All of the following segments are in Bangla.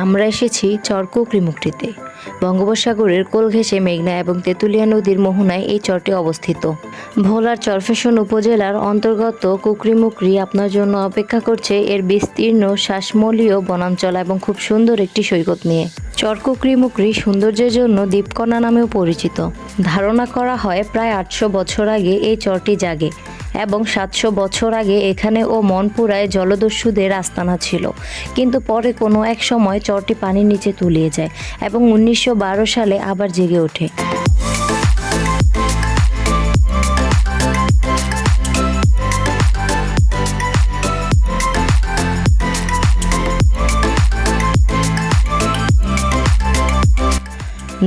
আমরা এসেছি চর কুকরিমুকরিতে। বঙ্গোপসাগরের কোল ঘেঁষে মেঘনা এবং তেঁতুলিয়া নদীর মোহনায় এই চরটি অবস্থিত। ভোলার চরফ্যাশন উপজেলার অন্তর্গত কুকরিমুকরি আপনার জন্য অপেক্ষা করছে এর বিস্তীর্ণ শ্বাসমূলীয় বনাঞ্চল এবং খুব সুন্দর একটি সৈকত নিয়ে। চর কুকরিমুকরি সৌন্দর্যের জন্য দ্বীপকণা নামেও পরিচিত। ধারণা করা হয় প্রায় ৮০০ বছর আগে এই চরটি জাগে এবং ৭০০ বছর আগে এখানে ও মনপুরায় জলদস্যুদের আস্তানা ছিল, কিন্তু পরে কোনো এক সময় চরটি পানির নিচে তলিয়ে যায় এবং ১৯১২ সালে আবার জেগে ওঠে।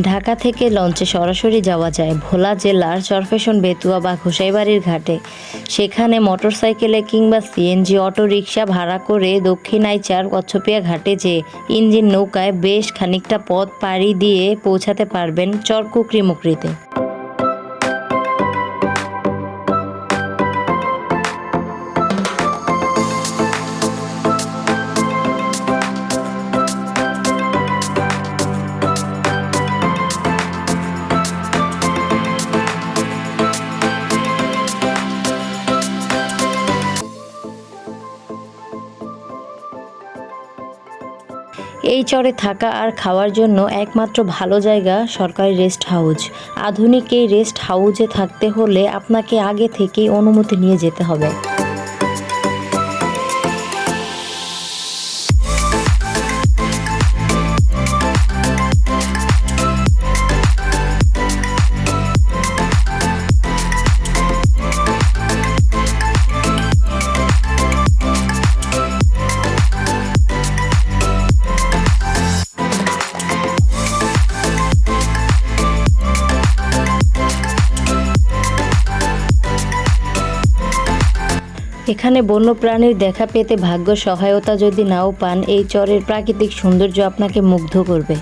ঢাকা থেকে লঞ্চে সরাসরি যাওয়া যায় ভোলা জেলার চরফ্যাশন বেতুয়া বা ঘোষাইবাড়ির ঘাটে। সেখানে মোটরসাইকেলে কিংবা সিএনজি অটোরিকশা ভাড়া করে দক্ষিণাইচার কচ্ছপিয়া ঘাটে যেয়ে ইঞ্জিন নৌকায় বেশ খানিকটা পথ পাড়ি দিয়ে পৌঁছাতে পারবেন চর কুকরিমুকরিতে। এই চরে থাকা আর খাওয়ার জন্য একমাত্র ভালো জায়গা সরকারি রেস্ট হাউস। আধুনিক এই রেস্ট হাউসে থাকতে হলে আপনাকে আগে থেকেই অনুমতি নিয়ে যেতে হবে। এখানে বন্যপ্রাণীর দেখা পেতে ভাগ্য সহায়তা যদি নাও পান, এই চরের প্রাকৃতিক সৌন্দর্য আপনাকে মুগ্ধ করবে।